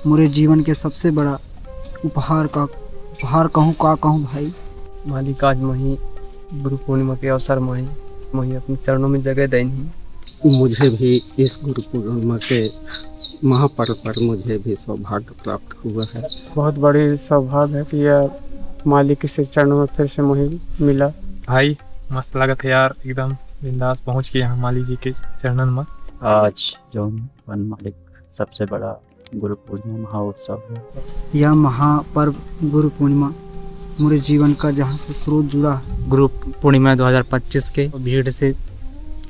मेरे जीवन के सबसे बड़ा उपहार कहूँ भाई। मालिक आज मही गुरु पूर्णिमा के अवसर में मही अपने चरणों में जगह देनी। मुझे भी इस गुरु पूर्णिमा के महापर्व पर मुझे भी सौभाग्य प्राप्त हुआ है। बहुत बड़ी सौभाग्य है कि यह मालिक के चरणों में फिर से मही मिला। भाई मस्त लगत है यार, एकदम बिंदास पहुंच के यहाँ मालिक जी के चरणन में। आज जो वन मालिक सबसे बड़ा गुरु पूर्णिमा महोत्सव है। यह महापर्व गुरु पूर्णिमा मेरे जीवन का जहाँ से स्रोत जुड़ा है। गुरु पूर्णिमा 2025 के भीड़ से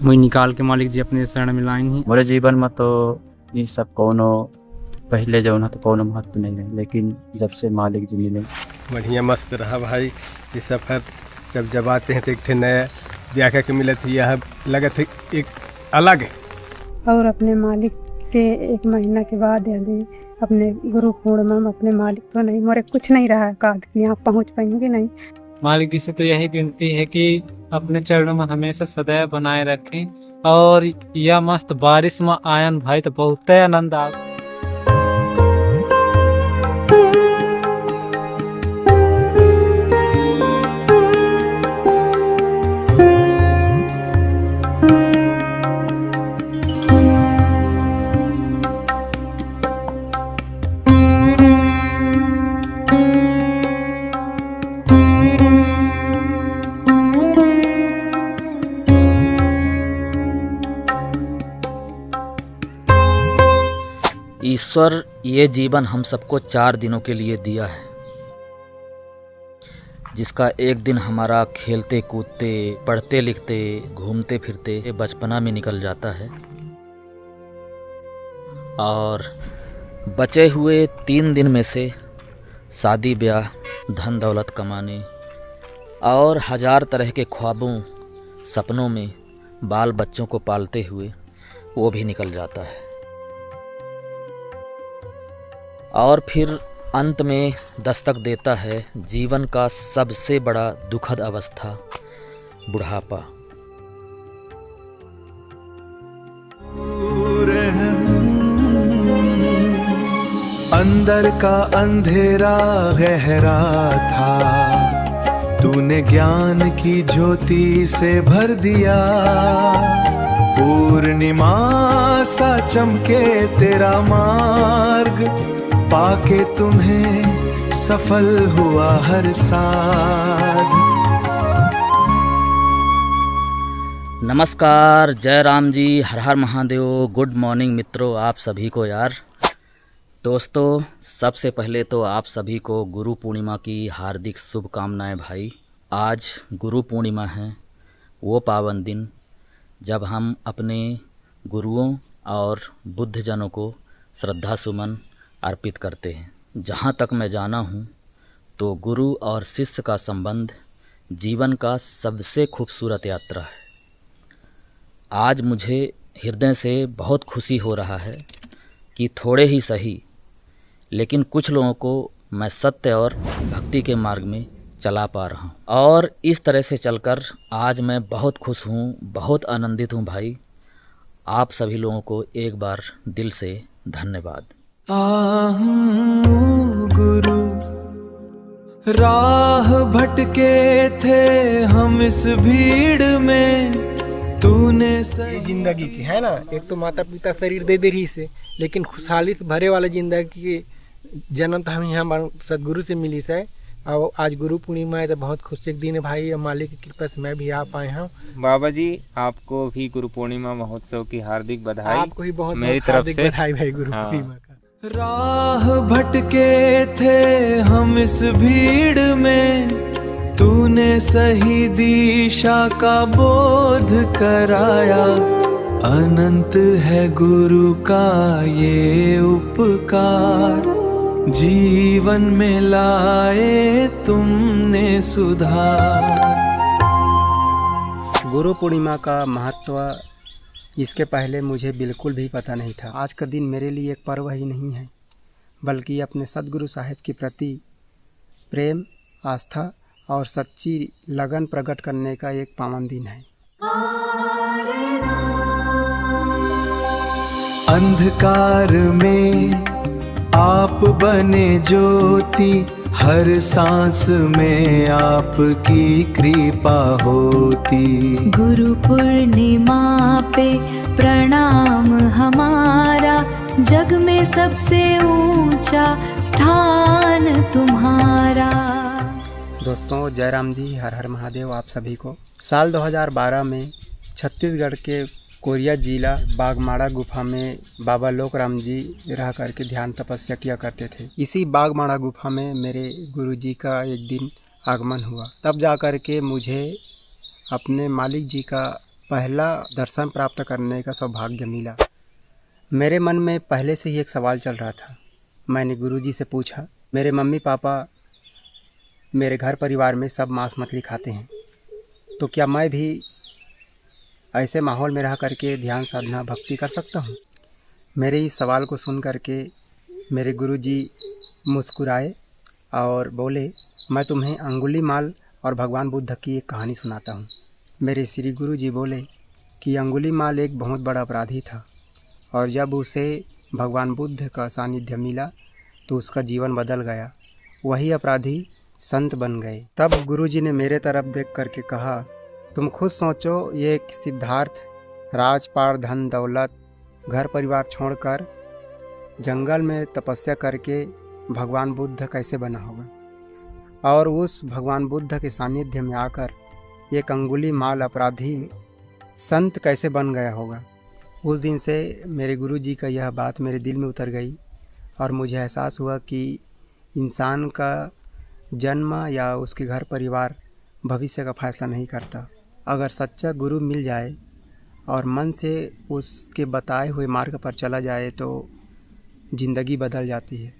मुझे निकाल के मालिक जी अपने शरण में लाइन ही। मेरे जीवन में तो ये सब कोनो पहले जो ना तो कोनो महत्व नहीं है, लेकिन जब से मालिक जी मिले बढ़िया मस्त रहा भाई। ये सफ़र जब आते हैं तो एक नया देखा के मिले थे, यह लगा था एक अलग है। और अपने मालिक के 1 महीना के बाद यदि अपने गुरु पूर्णिमा में अपने मालिक तो नहीं मोरे कुछ नहीं रहा का यहाँ पहुँच पाएंगे नहीं। मालिक जी से तो यही विनती है कि अपने चरणों में हमेशा सदैव बनाए रखें। और यह मस्त बारिश में आयन भाई तो बहुत आनंद आ। ईश्वर ये जीवन हम सबको 4 दिनों के लिए दिया है, जिसका एक दिन हमारा खेलते कूदते पढ़ते लिखते घूमते फिरते बचपना में निकल जाता है, और बचे हुए 3 दिन में से शादी ब्याह धन दौलत कमाने और 1000 तरह के ख्वाबों सपनों में बाल बच्चों को पालते हुए वो भी निकल जाता है। और फिर अंत में दस्तक देता है जीवन का सबसे बड़ा दुखद अवस्था, बुढ़ापा। अंदर का अंधेरा गहरा था, तूने ज्ञान की ज्योति से भर दिया। पूर्णिमा सा चमके तेरा मार्ग, पाके तुम्हें सफल हुआ हर साध। नमस्कार, जय राम जी, हर हर महादेव। गुड मॉर्निंग मित्रों, आप सभी को यार। दोस्तों, सबसे पहले तो आप सभी को गुरु पूर्णिमा की हार्दिक शुभकामनाएं भाई। आज गुरु पूर्णिमा है, वो पावन दिन जब हम अपने गुरुओं और बुद्धजनों को श्रद्धा सुमन अर्पित करते हैं। जहाँ तक मैं जाना हूँ तो गुरु और शिष्य का संबंध जीवन का सबसे खूबसूरत यात्रा है। आज मुझे हृदय से बहुत खुशी हो रहा है कि थोड़े ही सही लेकिन कुछ लोगों को मैं सत्य और भक्ति के मार्ग में चला पा रहा हूँ, और इस तरह से चलकर आज मैं बहुत खुश हूँ, बहुत आनंदित हूँ भाई। आप सभी लोगों को एक बार दिल से धन्यवाद। गुरु राह भटके थे हम इस भीड़ में, तूने ये जिंदगी की है ना, एक तो माता पिता शरीर दे दे रही से, लेकिन खुशहाली से भरे वाला जिंदगी के जन्म तो हम यहाँ सदगुरु से मिली से। और आज गुरु पूर्णिमा है तो बहुत खुशी के दिन है भाई, मालिक की कृपा से मैं भी आ पाए हूँ। बाबा जी, आपको भी गुरु पूर्णिमा महोत्सव की हार्दिक बधाई। आपको भी बहुत मेरी तरफ से बधाई भाई गुरु पूर्णिमा का। राह भटके थे हम इस भीड़ में, तूने सही दिशा का बोध कराया। अनंत है गुरु का ये उपकार, जीवन में लाए तुमने सुधार। गुरु पूर्णिमा का महत्व इसके पहले मुझे बिल्कुल भी पता नहीं था। आज का दिन मेरे लिए एक पर्व ही नहीं है, बल्कि अपने सद्गुरु साहिब के प्रति प्रेम, आस्था और सच्ची लगन प्रकट करने का एक पावन दिन है। अंधकार में आप बने ज्योति, हर सांस में आपकी कृपा होती। गुरु पूर्णिमा पे प्रणाम हमारा, जग में सबसे ऊंचा स्थान तुम्हारा। दोस्तों, जयराम जी, हर हर महादेव आप सभी को। साल 2012 में छत्तीसगढ़ के कोरिया जिला बागमाड़ा गुफा में बाबा लोकराम जी रह करके ध्यान तपस्या किया करते थे। इसी बागमाड़ा गुफा में मेरे गुरुजी का एक दिन आगमन हुआ। तब जा कर के मुझे अपने मालिक जी का पहला दर्शन प्राप्त करने का सौभाग्य मिला। मेरे मन में पहले से ही एक सवाल चल रहा था। मैंने गुरुजी से पूछा, मेरे मम्मी पापा मेरे घर परिवार में सब मांस मछली खाते हैं, तो क्या मैं भी ऐसे माहौल में रह करके ध्यान साधना भक्ति कर सकता हूँ? मेरे इस सवाल को सुन करके मेरे गुरुजी मुस्कुराए और बोले, मैं तुम्हें अंगुलीमाल और भगवान बुद्ध की एक कहानी सुनाता हूँ। मेरे श्री गुरुजी बोले कि अंगुलीमाल एक बहुत बड़ा अपराधी था और जब उसे भगवान बुद्ध का सानिध्य मिला तो उसका जीवन बदल गया। वही अपराधी संत बन गए। तब गुरुजी ने मेरे तरफ देख करके कहा, तुम खुद सोचो, ये एक सिद्धार्थ राजपाट धन दौलत घर परिवार छोड़कर जंगल में तपस्या करके भगवान बुद्ध कैसे बना होगा, और उस भगवान बुद्ध के सानिध्य में आकर एक अंगुलीमाल अपराधी संत कैसे बन गया होगा। उस दिन से मेरे गुरुजी का यह बात मेरे दिल में उतर गई और मुझे एहसास हुआ कि इंसान का जन्म या उसके घर परिवार भविष्य का फैसला नहीं करता। अगर सच्चा गुरु मिल जाए और मन से उसके बताए हुए मार्ग पर चला जाए तो ज़िंदगी बदल जाती है।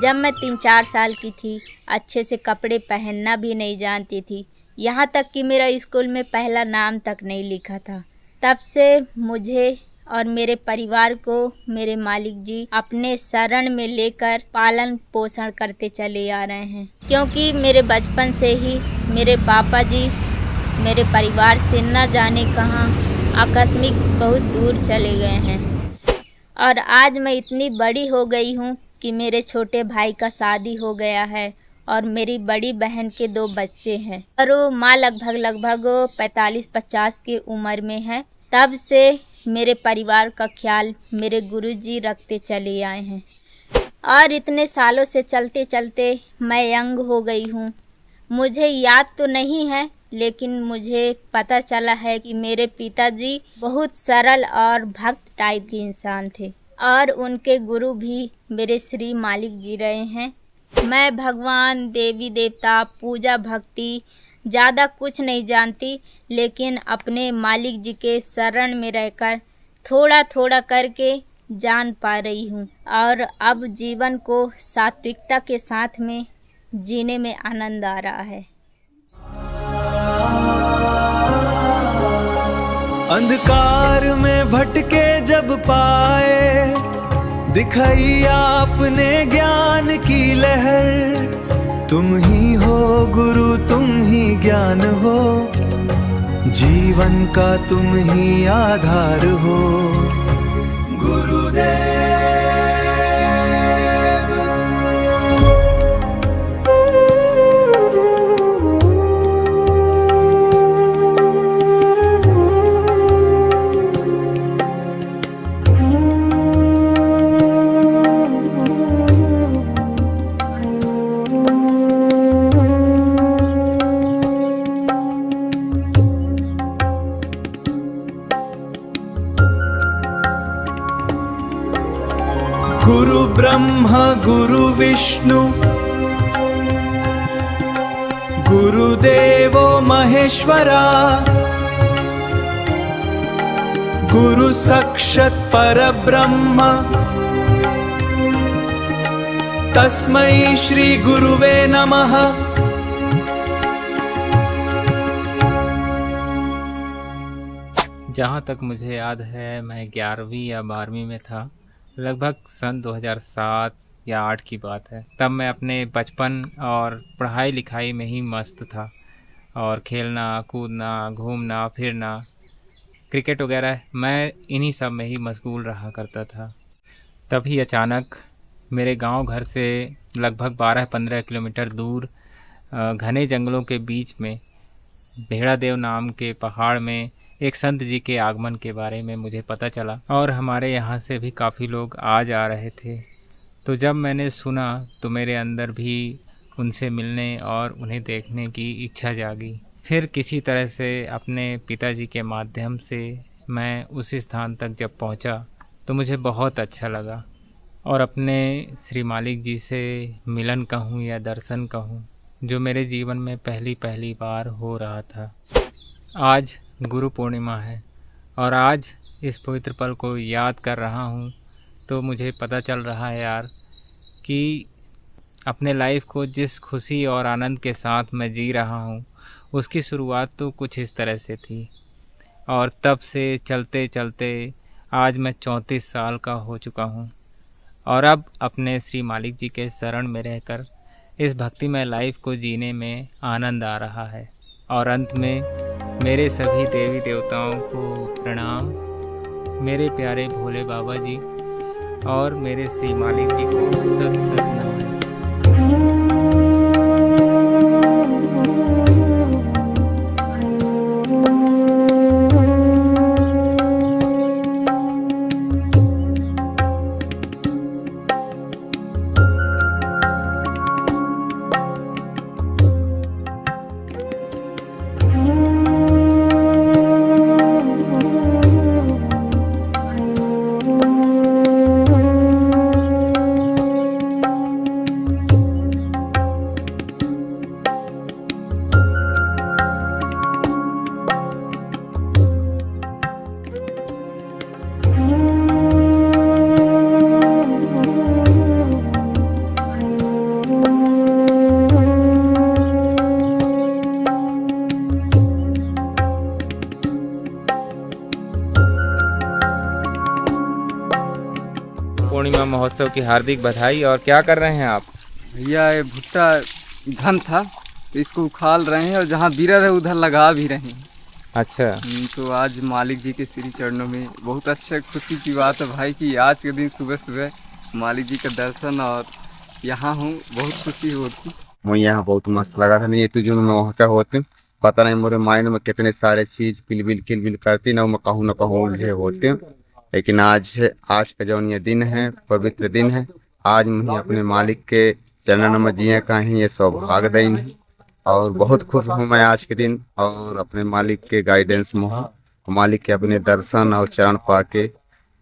जब मैं 3-4 साल की थी, अच्छे से कपड़े पहनना भी नहीं जानती थी, यहाँ तक कि मेरा स्कूल में पहला नाम तक नहीं लिखा था। तब से मुझे और मेरे परिवार को मेरे मालिक जी अपने शरण में लेकर पालन पोषण करते चले आ रहे हैं, क्योंकि मेरे बचपन से ही मेरे पापा जी मेरे परिवार से न जाने कहाँ आकस्मिक बहुत दूर चले गए हैं। और आज मैं इतनी बड़ी हो गई हूँ कि मेरे छोटे भाई का शादी हो गया है और मेरी बड़ी बहन के 2 बच्चे हैं और वो माँ लगभग 45-50 की उम्र में है। तब से मेरे परिवार का ख्याल मेरे गुरुजी रखते चले आए हैं और इतने सालों से चलते चलते मैं यंग हो गई हूँ। मुझे याद तो नहीं है, लेकिन मुझे पता चला है कि मेरे पिताजी बहुत सरल और भक्त टाइप के इंसान थे और उनके गुरु भी मेरे श्री मालिक जी रहे हैं। मैं भगवान देवी देवता पूजा भक्ति ज़्यादा कुछ नहीं जानती, लेकिन अपने मालिक जी के शरण में रहकर थोड़ा थोड़ा करके जान पा रही हूँ और अब जीवन को सात्विकता के साथ में जीने में आनंद आ रहा है। अंधकार में भटके जब पाए, दिखाई आपने ज्ञान की लहर। तुम ही हो गुरु, तुम ही ज्ञान हो, जीवन का तुम ही आधार हो। गुरुदेव गुरु ब्रह्मा गुरु विष्णु गुरुदेवो महेश्वरा, गुरु साक्षात् परब्रह्म तस्मै श्री गुरुवे नमः। जहाँ तक मुझे याद है मैं 11वीं या 12वीं में था, लगभग सन 2007 या 8 की बात है। तब मैं अपने बचपन और पढ़ाई लिखाई में ही मस्त था और खेलना कूदना घूमना फिरना क्रिकेट वगैरह मैं इन्हीं सब में ही मशगूल रहा करता था। तभी अचानक मेरे गांव घर से लगभग 12-15 किलोमीटर दूर घने जंगलों के बीच में भेड़ादेव नाम के पहाड़ में एक संत जी के आगमन के बारे में मुझे पता चला और हमारे यहाँ से भी काफ़ी लोग आ जा रहे थे। तो जब मैंने सुना तो मेरे अंदर भी उनसे मिलने और उन्हें देखने की इच्छा जागी। फिर किसी तरह से अपने पिताजी के माध्यम से मैं उस स्थान तक जब पहुँचा तो मुझे बहुत अच्छा लगा और अपने श्री मालिक जी से मिलन कहूँ या दर्शन कहूँ, जो मेरे जीवन में पहली बार हो रहा था। आज गुरु पूर्णिमा है और आज इस पवित्र पल को याद कर रहा हूँ तो मुझे पता चल रहा है यार कि अपने लाइफ को जिस खुशी और आनंद के साथ मैं जी रहा हूँ उसकी शुरुआत तो कुछ इस तरह से थी और तब से चलते चलते आज मैं 34 साल का हो चुका हूँ और अब अपने श्री मालिक जी के शरण में रहकर इस भक्तिमय लाइफ को जीने में आनंद आ रहा है। और अंत में मेरे सभी देवी देवताओं को प्रणाम, मेरे प्यारे भोले बाबा जी और मेरे श्री मालिक जी को सत सत नमन। पूर्णिमा महोत्सव की हार्दिक बधाई। और क्या कर रहे हैं आप? भैया ये भुट्टा घन था तो इसको उखाड़ रहे हैं और जहाँ बिरर है उधर लगा भी रहे हैं। अच्छा, तो आज मालिक जी के श्री चरणों में बहुत अच्छा खुशी की बात है भाई कि आज के दिन सुबह सुबह मालिक जी का दर्शन और यहाँ हूँ, बहुत खुशी होती। मुझे यहाँ बहुत मस्त लगा था। नहीं तो जो मैं वहाँ का होते पता नहीं मेरे माइंड में कितने सारे चीज़ किलबिल करती ना, मैं कहूँ ना कहूँ मुझे होते। लेकिन आज का जो ये दिन है पवित्र दिन है, आज मुझे अपने मालिक के चरणों में जिए का ही ये सौभाग्य देन है और बहुत खुश हूँ मैं आज के दिन। और अपने मालिक के गाइडेंस में हूँ, मालिक के अपने दर्शन और चरण पाके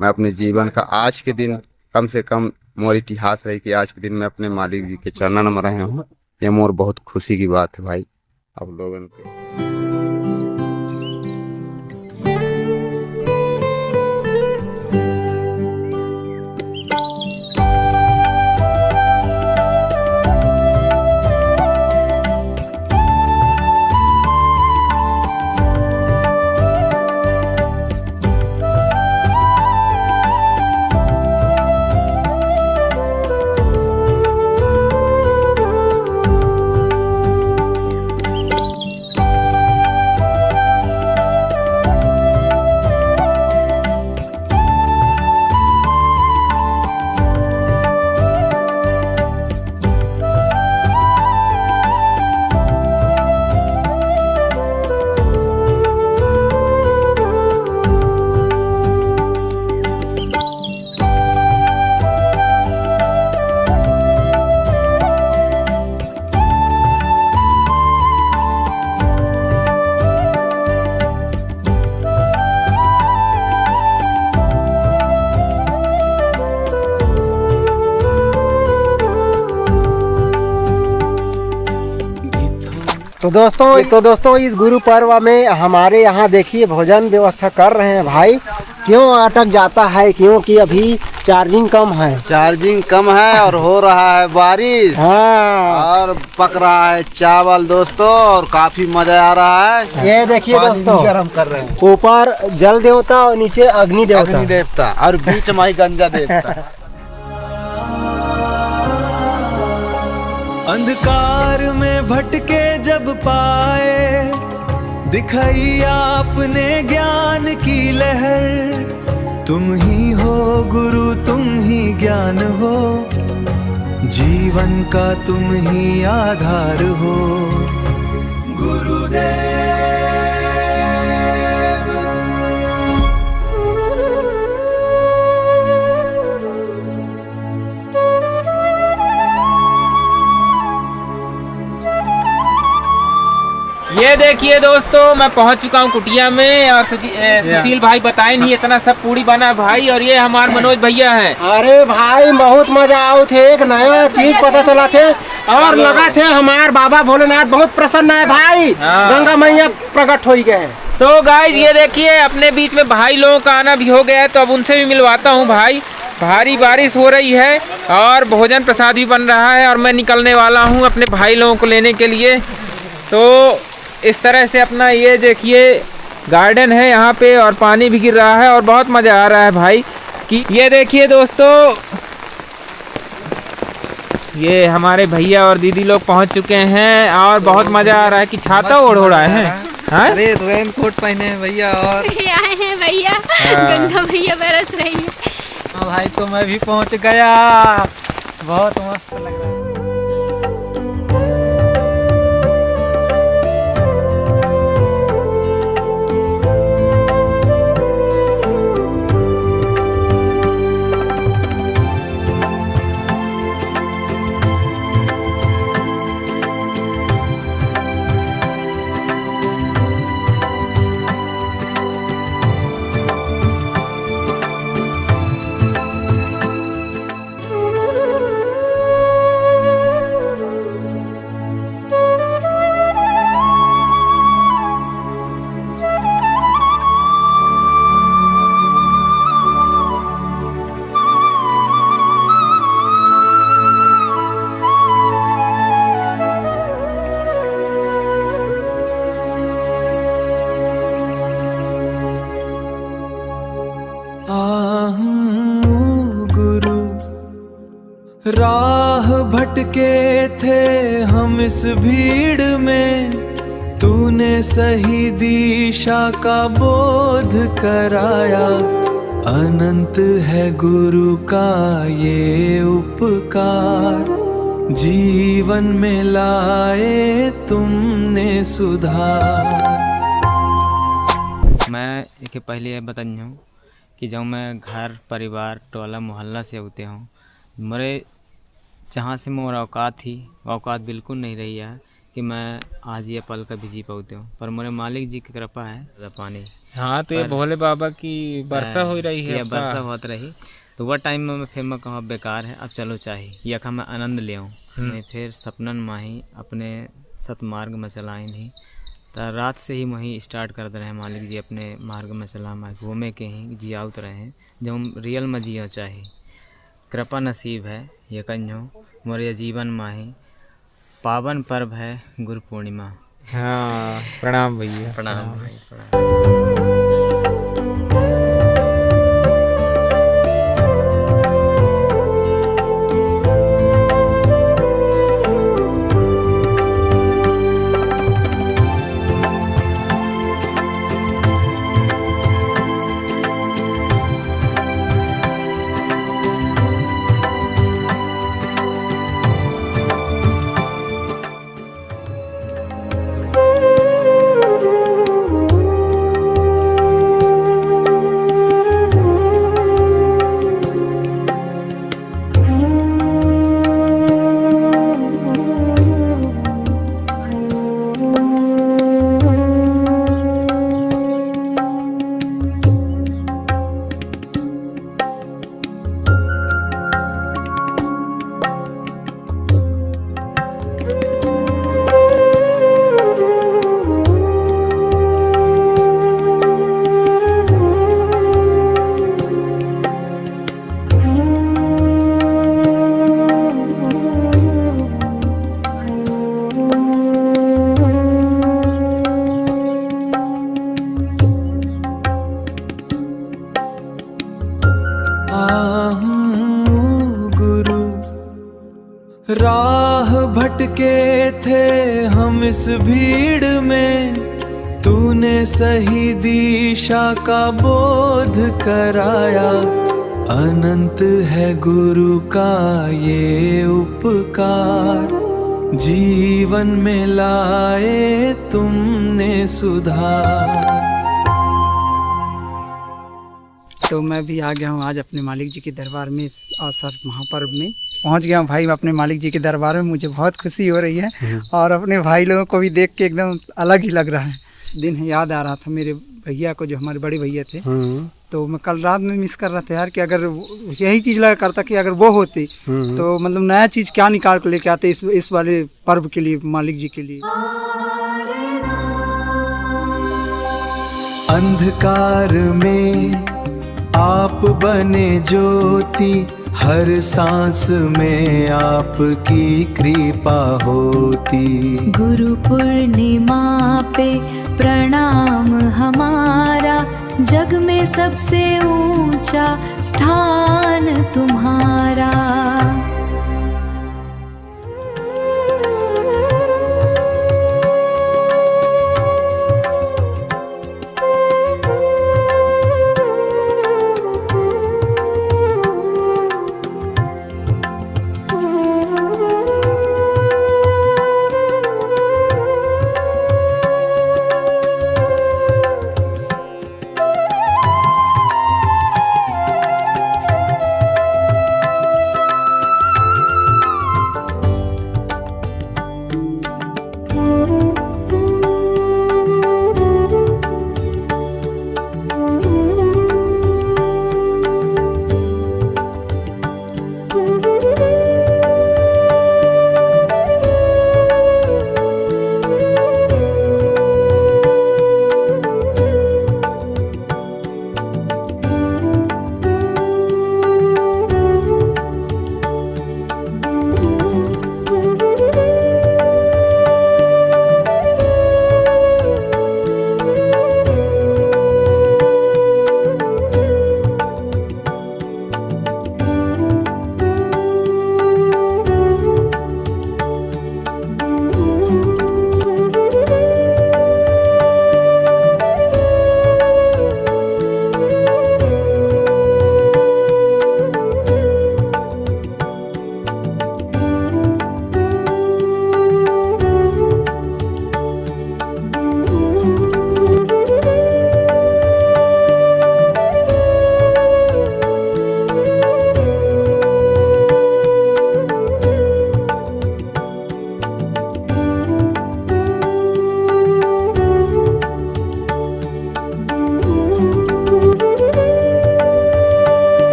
मैं अपने जीवन का आज के दिन कम से कम मोर इतिहास रही कि आज के दिन मैं अपने मालिक जी के चरणों में रहे हूँ। ये मोर बहुत खुशी की बात है भाई आप लोगों को। तो दोस्तों इस गुरु पर्व में हमारे यहाँ देखिए भोजन व्यवस्था कर रहे हैं भाई। क्यों अटक जाता है? क्योंकि अभी चार्जिंग कम है। चार्जिंग कम है और हो रहा है बारिश। हाँ। और पक रहा है चावल दोस्तों, और काफी मजा आ रहा है। ये देखिए दोस्तों, गरम कर रहे हैं। ऊपर जल देवता और नीचे अग्नि देवता और बीच में गंजा देवता। अंधकार में भटके जब पाए, दिखाई आपने ज्ञान की लहर। तुम ही हो गुरु, तुम ही ज्ञान हो, जीवन का तुम ही आधार हो। गुरुदेव ये देखिए दोस्तों, मैं पहुंच चुका हूं कुटिया में और सुशील भाई बताए नहीं इतना सब पूरी बना भाई। और ये हमारे मनोज भैया हैं। अरे भाई बहुत मजा आओ थे, एक नया चीज पता चला थे और लगा थे हमारे बाबा भोलेनाथ बहुत प्रसन्न है भाई। गंगा मैया प्रकट हो गए। तो गाइस ये देखिए अपने बीच में भाई लोगों का आना भी हो गया है, तो अब उनसे भी मिलवाता हूँ भाई। भारी बारिश हो रही है और भोजन प्रसाद भी बन रहा है और मैं निकलने वाला हूँ अपने भाई लोगों को लेने के लिए। तो इस तरह से अपना ये देखिए गार्डन है यहाँ पे और पानी भी गिर रहा है और बहुत मज़ा आ रहा है भाई। कि ये देखिए दोस्तों, ये हमारे भैया और दीदी लोग पहुँच चुके हैं और बहुत मज़ा आ रहा है। कि छाता ओढ़ रहा है। अरे रेन कोट पहने हैं भैया और आए हैं भैया, गंगा भैया बरस रही है। हाँ भाई, तो मैं भी पहुँच गया, बहुत मस्त लग रहा है। राह भटके थे हम इस भीड़ में, तूने सही दिशा का बोध कराया। अनंत है गुरु का ये उपकार, जीवन में लाए तुमने सुधार। मैं एक पहले ये बताई हूँ कि जब मैं घर परिवार टोला मोहल्ला से होते हूँ, मेरे जहाँ से मोर औकात थी वो औकात बिल्कुल नहीं रही है कि मैं आज ये पल का भी जी पाते हूँ। पर मेरे मालिक जी की कृपा है ज़्यादा पानी। हाँ, तो ये भोले बाबा की वर्षा हो रही है। ये वर्षा होती रही तो वह टाइम में मैं फिर मैं कहूँ बेकार है, अब चलो चाहिए यखा मैं आनंद ले आऊँ। मैं फिर सपनन माही अपने सतमार्ग में चलाए नहीं, तो रात से ही वहीं स्टार्ट कर दे रहे हैं मालिक जी अपने मार्ग में चला मैं घूमे के ही जियाउत रहे हैं जब हम रियल में जिया चाहे। कृपा नसीब है ये कन्यो मोरे जीवन माही पावन पर्व है गुरु पूर्णिमा। हाँ, प्रणाम भैया, प्रणाम भाई, प्रणाम। राह भटके थे हम इस भीड़ में, तूने सही दिशा का बोध कराया। अनंत है गुरु का ये उपकार, जीवन में लाए तुमने सुधार। तो मैं भी आ गया हूँ आज अपने मालिक जी के दरबार में, इस अवसर महापर्व में पहुँच गया हूँ भाई अपने मालिक जी के दरबार में। मुझे बहुत खुशी हो रही है और अपने भाई लोगों को भी देख के एकदम अलग ही लग रहा है। दिन याद आ रहा था मेरे भैया को, जो हमारे बड़े भैया थे। तो मैं कल रात में मिस कर रहा था यार कि अगर यही चीज़ लगा करता कि अगर वो होती तो मतलब नया चीज़ क्या निकाल कर लेके आते इस वाले पर्व के लिए, मालिक जी के लिए। अंधकार में आप बने ज्योति, हर सांस में आपकी कृपा होती। गुरु पूर्णिमा पे प्रणाम हमारा, जग में सबसे ऊंचा स्थान तुम्हारा।